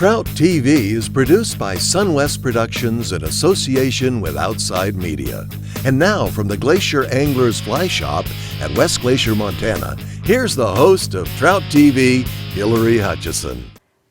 Trout TV is produced by SunWest Productions in association with Outside Media. And now from the Glacier Anglers Fly Shop at West Glacier, Montana, here's the host of Trout TV, Hillary Hutchinson.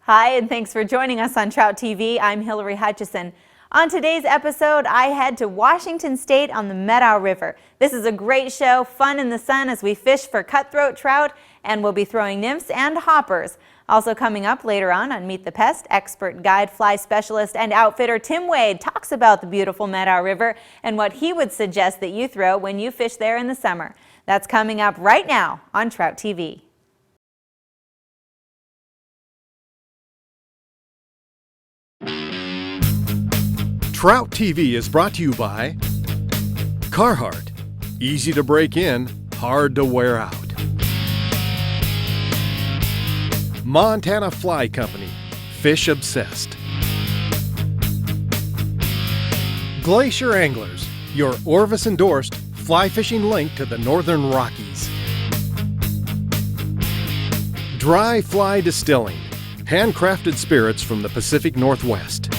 Hi, and thanks for joining us on Trout TV. I'm Hillary Hutchinson. On today's episode, I head to Washington State on the Methow River. This is a great show, fun in the sun as we fish for cutthroat trout, and we'll be throwing nymphs and hoppers. Also coming up later on Meet the Pest, expert guide fly specialist and outfitter Tim Wade talks about the beautiful Methow River and what he would suggest that you throw when you fish there in the summer. That's coming up right now on Trout TV. Trout TV is brought to you by Carhartt. Easy to break in, hard to wear out. Montana Fly Company, fish obsessed. Glacier Anglers, your Orvis endorsed fly fishing link to the Northern Rockies. Dry Fly Distilling, handcrafted spirits from the Pacific Northwest.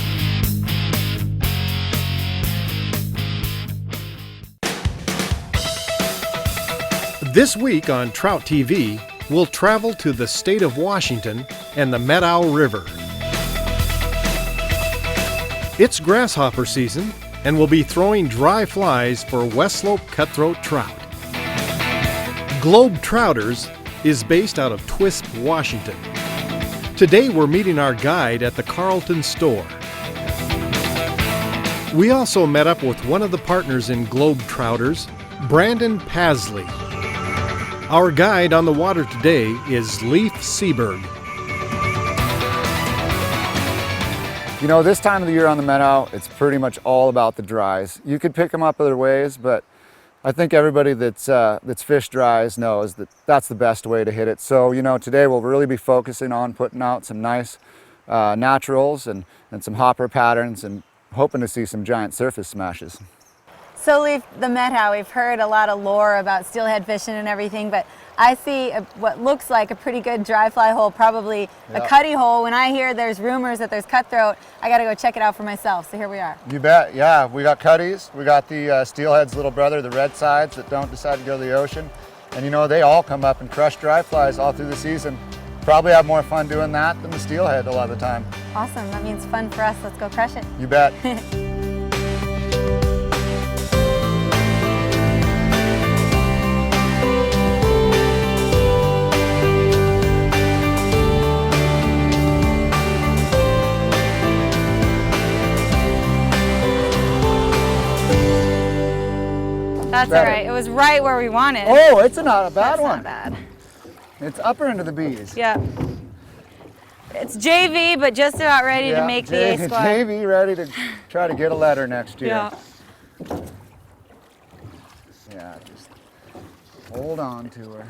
This week on Trout TV, we'll travel to the state of Washington and the Methow River. It's grasshopper season, and we'll be throwing dry flies for West Slope cutthroat trout. Globetrouters is based out of Twisp, Washington. Today we're meeting our guide at the Carlton store. We also met up with one of the partners in Globetrouters, Brandon Pasley. Our guide on the water today is Leif Seberg. You know, this time of the year on the Methow, it's pretty much all about the dries. You could pick them up other ways, but I think everybody that's fished dries knows that that's the best way to hit it. So, you know, today we'll really be focusing on putting out some nice naturals and some hopper patterns and hoping to see some giant surface smashes. So Leif, the Methow, we've heard a lot of lore about steelhead fishing and everything, but I see what looks like a pretty good dry fly hole, probably a cutty hole. When I hear there's rumors that there's cutthroat, I got to go check it out for myself. So here we are. You bet. Yeah, we got cutties. We got the steelhead's little brother, the red sides that don't decide to go to the ocean. And you know, they all come up and crush dry flies all through the season. Probably have more fun doing that than the steelhead a lot of the time. Awesome. That means fun for us. Let's go crush it. You bet. That's all right. It was right where we wanted. Oh, it's not a bad one. That's not bad. It's upper into the B's. Yeah. It's JV, but just about ready to make the A squad. JV ready to try to get a letter next year. Yeah. Yeah, just hold on to her.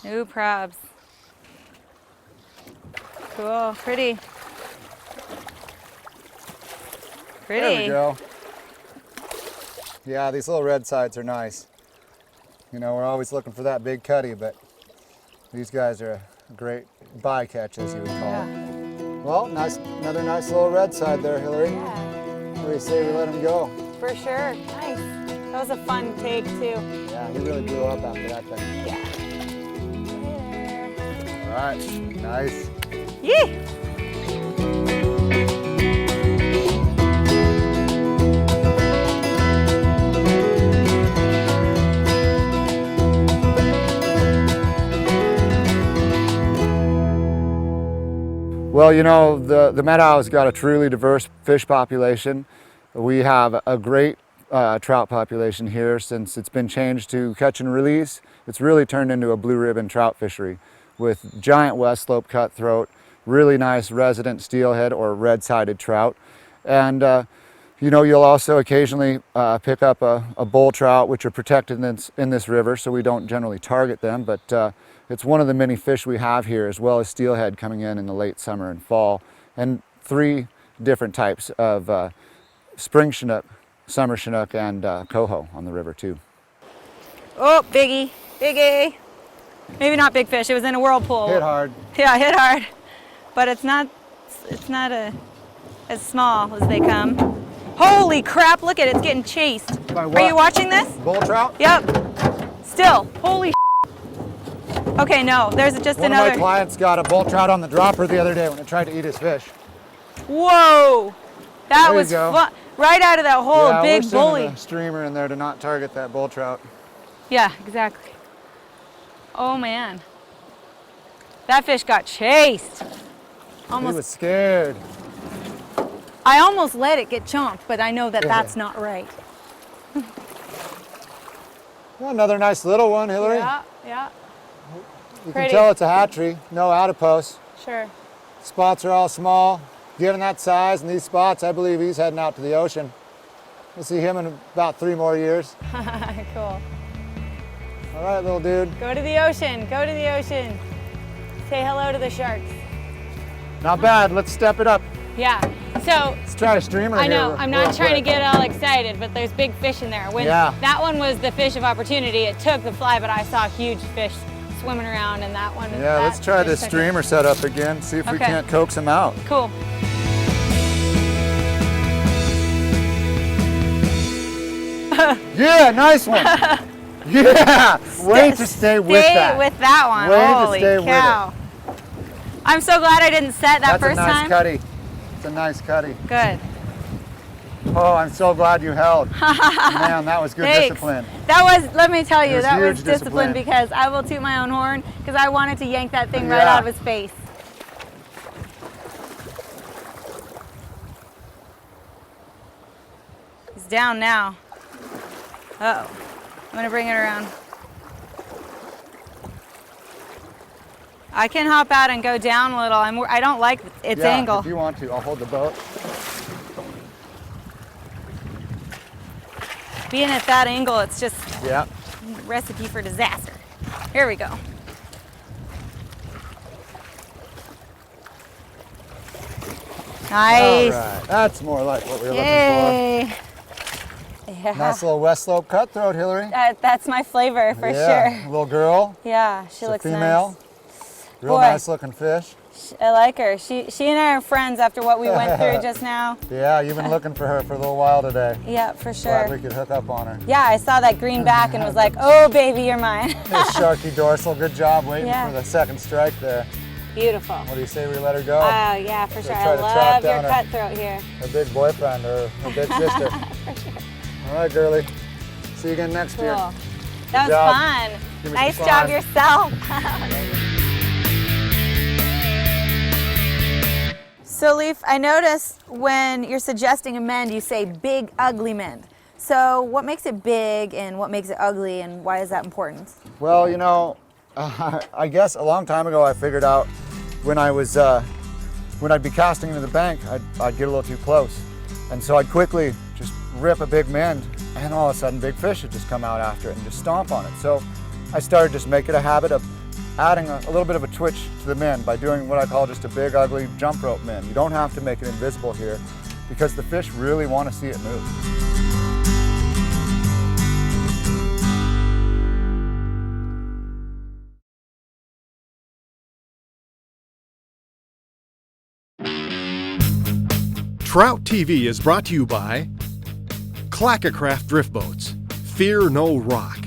New probs. Cool. Pretty. Pretty. There we go. Yeah, these little red sides are nice. You know, we're always looking for that big cutty, but these guys are a great bycatch, as you would call it. Well, another nice little red side there, Hillary. Yeah. What do you say we let him go? For sure. Nice. That was a fun take, too. Yeah, he really blew up after that thing. Yeah. All right, nice. Yee! Well, you know, the Methow's got a truly diverse fish population. We have a great trout population here. Since it's been changed to catch and release, it's really turned into a blue ribbon trout fishery with giant West Slope cutthroat, really nice resident steelhead or red-sided trout. And you know, you'll also occasionally pick up a bull trout, which are protected in this river, so we don't generally target them, but it's one of the many fish we have here, as well as steelhead coming in the late summer and fall, and 3 different types of spring chinook, summer chinook, and coho on the river too. Oh, biggie, biggie. Maybe not big fish, it was in a whirlpool. Hit hard. Yeah, hit hard. but it's not as small as they come. Holy crap, look at it, it's getting chased. By what? Are you watching this? Bull trout? Yep. Still, holy Okay, no, there's just One another. of my clients got a bull trout on the dropper the other day when it tried to eat his fish. Whoa, that There you was go. fun. Right out of that hole, Yeah, big we're sending bully. a streamer in there to not target that bull trout. Yeah, exactly. Oh man, that fish got chased. He Almost. was scared. I almost let it get chomped, but I know that that's not right. Well, another nice little one, Hillary. Yeah, yeah, You pretty. can tell it's a hatchery, no outpost. sure. Spots are all small. Given that size and these spots, I believe he's heading out to the ocean. We'll see him in about 3 more years. Cool. All right, little dude. Go to the ocean. Go to the ocean. Say hello to the sharks. Not bad. Let's step it up. Yeah. So Let's try a streamer I here know. real- I'm not real trying to quick. get all excited, but there's big fish in there. When Yeah. that one was the fish of opportunity, it took the fly, but I saw huge fish swimming around, and that one. Yeah, that let's try fish this took it. streamer setup again. See if we Okay. can't coax him out. Cool. Yeah, nice one. Yeah, way to stay with that. with that one. Way to Holy stay with it. cow. I'm so glad I didn't set that That's first a nice time. cutty. It's a nice cutty. Good. Oh, I'm so glad you held. Man, that was good Thanks. discipline. That was, let me tell you, was that was huge discipline discipline. because I will toot my own horn because I wanted to yank that thing right Yeah. out of his face. He's down now. Uh-oh. I'm gonna bring it around. I can hop out and go down a little. I don't like its Yeah, angle. if you want to, I'll hold the boat. Being at that angle, it's just Yeah. a recipe for disaster. Here we go. Nice. All right. That's more like what we were Yay. looking Yeah. for. Nice little West Slope cutthroat, Hillary. That's my flavor for Yeah, sure. little girl. Yeah, she It's a looks female. Real Boy. nice looking fish. nice. I like her. She and I are friends after what we went through just now. Yeah, you've been looking for her for a little while today. Yeah, for Glad we sure. could hook up on her. Yeah, I saw that green back and was like, oh baby, you're mine. Nice sharky dorsal. Good job waiting Yeah. for the second strike there. Beautiful. What do you say we let her go? Oh yeah, for sure. try I to track love your down her- cutthroat here. Her big boyfriend or her big sister. All right, girlie. See you again next year. Cool. That was job. fun. Give me Nice some job fun. yourself. So Leaf, I noticed when you're suggesting a mend, you say big, ugly mend. So what makes it big and what makes it ugly and why is that important? Well, you know, I guess a long time ago I figured out when I'd be casting into the bank, I'd get a little too close. And so I'd quickly just rip a big mend and all of a sudden big fish would just come out after it and just stomp on it. So I started just making a habit of adding a little bit of a twitch to the mend by doing what I call just a big ugly jump rope mend. You don't have to make it invisible here because the fish really want to see it move. Trout TV is brought to you by Clackacraft Drift Boats. Fear no rock.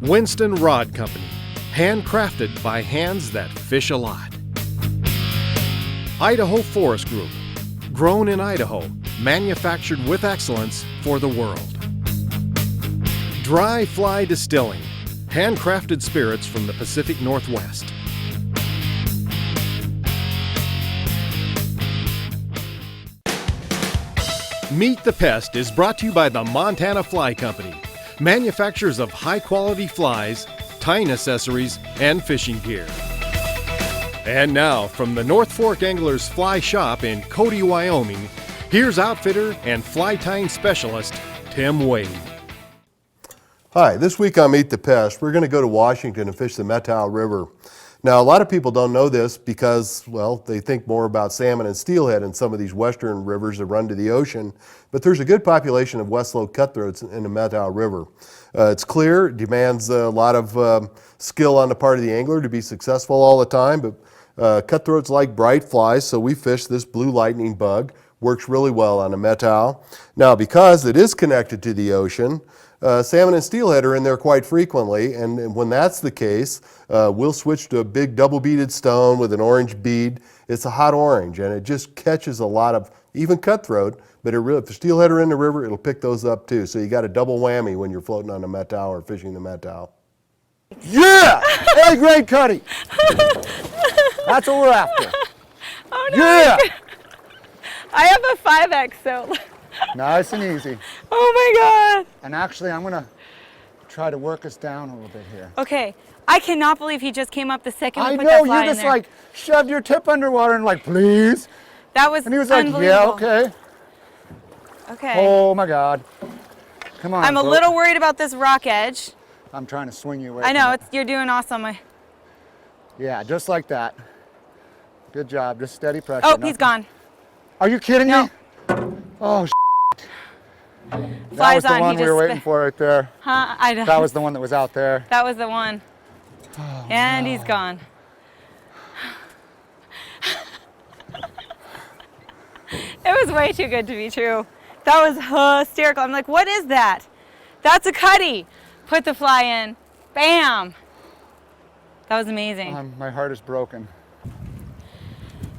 Winston Rod Company. Handcrafted by hands that fish a lot. Idaho Forest Group. Grown in Idaho. Manufactured with excellence for the world. Dry Fly Distilling. Handcrafted spirits from the Pacific Northwest. Meet the Pest is brought to you by the Montana Fly Company, manufacturers of high-quality flies, tying accessories, and fishing gear. And now, from the North Fork Anglers Fly Shop in Cody, Wyoming, here's outfitter and fly tying specialist, Tim Wade. Hi, this week on Meet the Pest, we're going to go to Washington and fish the Methow River. Now, a lot of people don't know this because, well, they think more about salmon and steelhead in some of these western rivers that run to the ocean, but there's a good population of West Slope cutthroats in the Methow River. It's clear, it demands a lot of skill on the part of the angler to be successful all the time, but cutthroats like bright flies, so we fish this blue lightning bug. Works really well on a Methow. Now, because it is connected to the ocean, salmon and steelhead are in there quite frequently, and when that's the case, we'll switch to a big double-beaded stone with an orange bead. It's a hot orange, and it just catches a lot of, even cutthroat, but if the steelhead are in the river, it'll pick those up too. So you got a double whammy when you're floating on the Methow or fishing the Methow. Yeah! Hey, great cutty! That's what we're after. Oh, no. Yeah! I have a 5X, so. Nice and easy. Oh my God. And actually, I'm gonna try to work us down a little bit here. Okay, I cannot believe he just came up the second we I put know, that fly you just in there. like shoved your tip underwater and like, please. That was And he was like, yeah, okay. Okay. Oh my God. Come on. I'm a bro. little worried about this rock edge. I'm trying to swing you away. I know, from it. you're doing awesome. Yeah, just like that. Good job, just steady pressure. Oh, nothing. he's gone. Are you kidding No. me? Oh, that Flies was the on, one he we were just waiting for right there. Huh? I don't. That was the one that was out there. That was the one. Oh, And no. he's gone. It was way too good to be true. That was hysterical. I'm like, what is that? That's a cutty. Put the fly in. Bam. That was amazing. My heart is broken.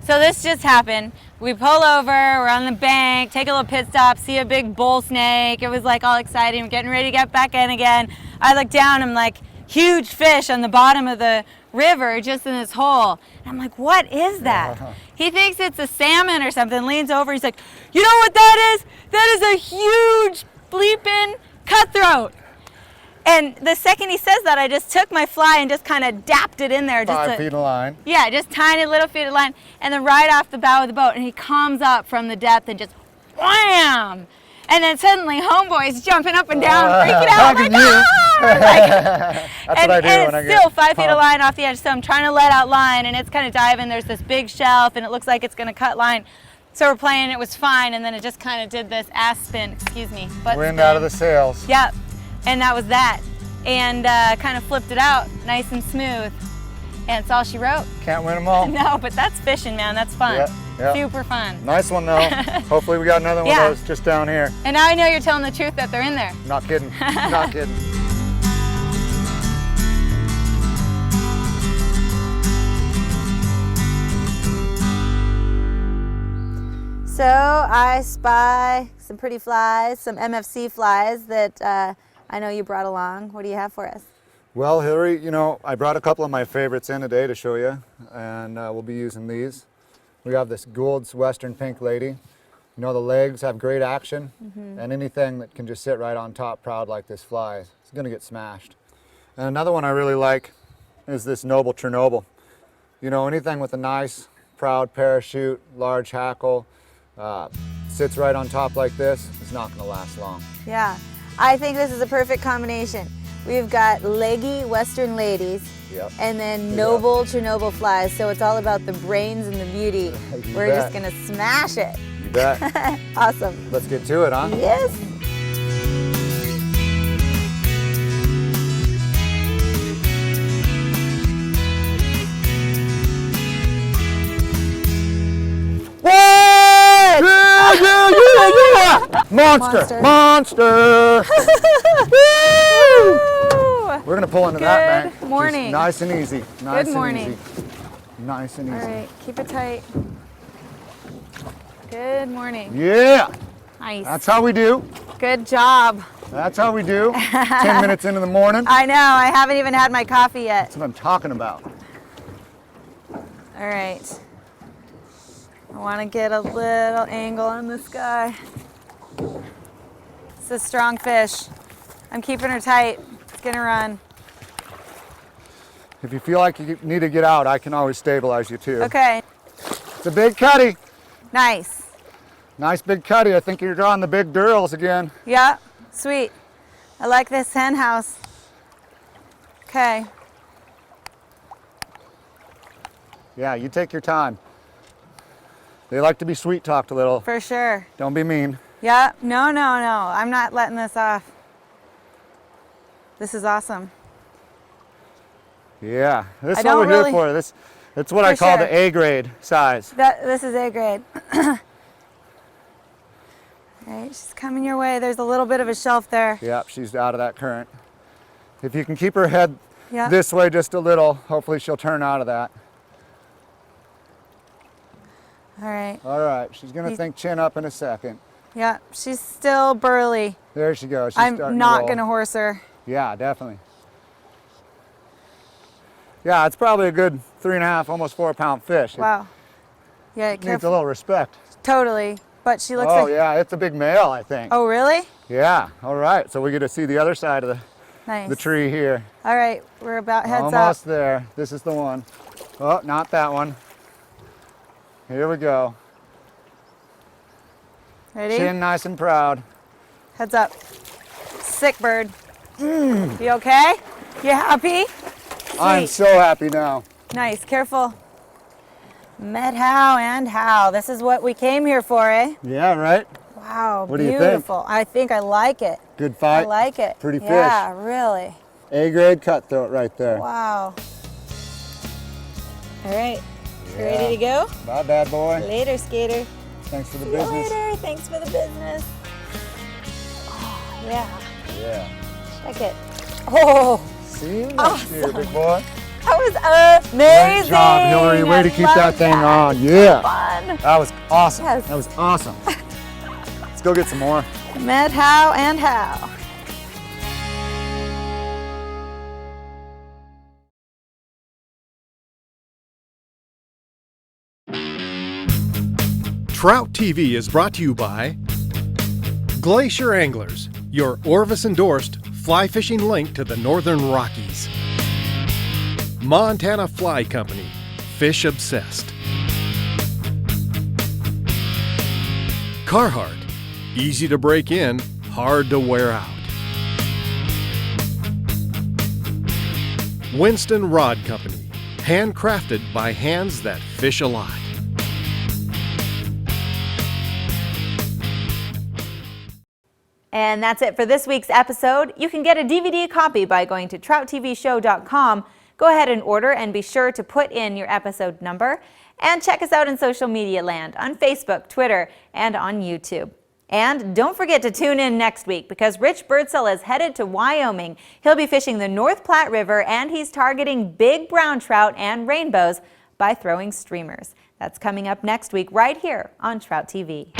So this just happened. We pull over, we're on the bank, take a little pit stop, see a big bull snake. It was like all exciting. We're getting ready to get back in again. I look down, I'm like, huge fish on the bottom of the river just in this hole. And I'm like, what is that? He thinks it's a salmon or something, leans over, he's like, you know what that is? That is a huge bleeping cutthroat. And the second he says that, I just took my fly and just kind of dapped it in there. 5 feet of line. Yeah, just tiny little feet of line. And then right off the bow of the boat, and he comes up from the depth and just wham! And then suddenly homeboy's jumping up and down, freaking out. Hugging Like, you. ah! That's what I do and when I it's get still 5 feet of pumped. line off the edge, so I'm trying to let out line, and it's kind of diving. There's this big shelf, and it looks like it's going to cut line. So we're playing, it was fine, and then it just kind of did this ass spin, excuse me. Butt Wind spin. out of the sails. Yep, and that was that. And kind of flipped it out, nice and smooth. And it's all she wrote. Can't win them all. No, but that's fishing, man. That's fun. Yeah, yeah. Super fun. Nice one though. Hopefully we got another one Yeah. of those just down here. And now I know you're telling the truth that they're in there. Not kidding. Not kidding. So I spy some pretty flies, some MFC flies that I know you brought along. What do you have for us? Well, Hillary, you know, I brought a couple of my favorites in today to show you, and we'll be using these. We have this Gould's Western Pink Lady. You know, the legs have great action, and anything that can just sit right on top proud like this fly is gonna get smashed. And another one I really like is this Noble Chernobyl. You know, anything with a nice, proud parachute, large hackle, sits right on top like this, it's not gonna last long. Yeah, I think this is a perfect combination. We've got leggy Western ladies, Yep. and then Yep. noble Chernobyl flies, so it's all about the brains and the beauty. You We're bet. just gonna smash it. You bet. Awesome. Let's get to it, huh? Yes. Yeah, yeah, yeah, yeah! Monster! Monster. Woo! Woo! We're gonna pull into that bank. Good morning. Just nice and easy. Nice Good and morning. easy. Nice and All easy. right, keep it tight. Good morning. Yeah, Nice. that's how we do. Good job. That's how we do. 10 minutes into the morning. I know, I haven't even had my coffee yet. That's what I'm talking about. All right. I want to get a little angle on this guy. It's a strong fish. I'm keeping her tight. It's gonna run. If you feel like you need to get out, I can always stabilize you too. Okay, It's a big cutty. nice. Nice big cutty. I think you're drawing the big durls again. Yeah, sweet. I like this hen house. Okay. Yeah, you take your time. They like to be sweet talked a little. For sure. Don't be mean. Yeah, no. I'm not letting this off. This is awesome. Yeah, this I is what don't we're really- here for. That's what I For call sure. the A grade size. This is A grade. All right, she's coming your way. There's a little bit of a shelf there. Yep, she's out of that current. If you can keep her head Yep. this way just a little, hopefully she'll turn out of that. All right. All right, she's gonna think chin up in a second. Yeah, she's still burly. There she goes. She's starting I'm not roll. gonna horse her. Yeah, definitely. Yeah, it's probably a good 3.5, almost 4 pound fish. Wow. Yeah, It needs a little respect. Totally. But she looks Oh like. yeah, it's a big male, I think. Oh, really? Yeah. All right, so we get to see the other side of Nice. the tree here. All right, we're about heads Almost up. there. This is the one. Oh, not that one. Here we go. Ready? Chin nice and proud. Heads up. Sick bird. You okay? You happy? I'm Sweet. so happy now. Nice. Careful. Methow and how. This is what we came here for, eh? Yeah, right? Wow. What do you think? Beautiful. I think I like it. Good I fight. like it. Pretty fish. Yeah, really. A grade cutthroat right there. Wow. All right. You Yeah. ready to go? Bye, bad boy. Later, skater. Thanks for the See you business. later. Thanks for the business. Oh, yeah. Yeah. Check it. Oh, See you next year, big boy. that was amazing. Great job, Hillary. Way to I keep that love thing that. on. Yeah. Fun. That was awesome. Yes. That was awesome. Let's go get some more. Methow and how. Trout TV is brought to you by Glacier Anglers, your Orvis-endorsed fly fishing link to the Northern Rockies. Montana Fly Company, fish obsessed. Carhartt, easy to break in, hard to wear out. Winston Rod Company, handcrafted by hands that fish a lot. And that's it for this week's episode. You can get a DVD copy by going to troutvshow.com. Go ahead and order and be sure to put in your episode number. And check us out in social media land on Facebook, Twitter, and on YouTube. And don't forget to tune in next week because Rich Birdsell is headed to Wyoming. He'll be fishing the North Platte River and he's targeting big brown trout and rainbows by throwing streamers. That's coming up next week right here on Trout TV.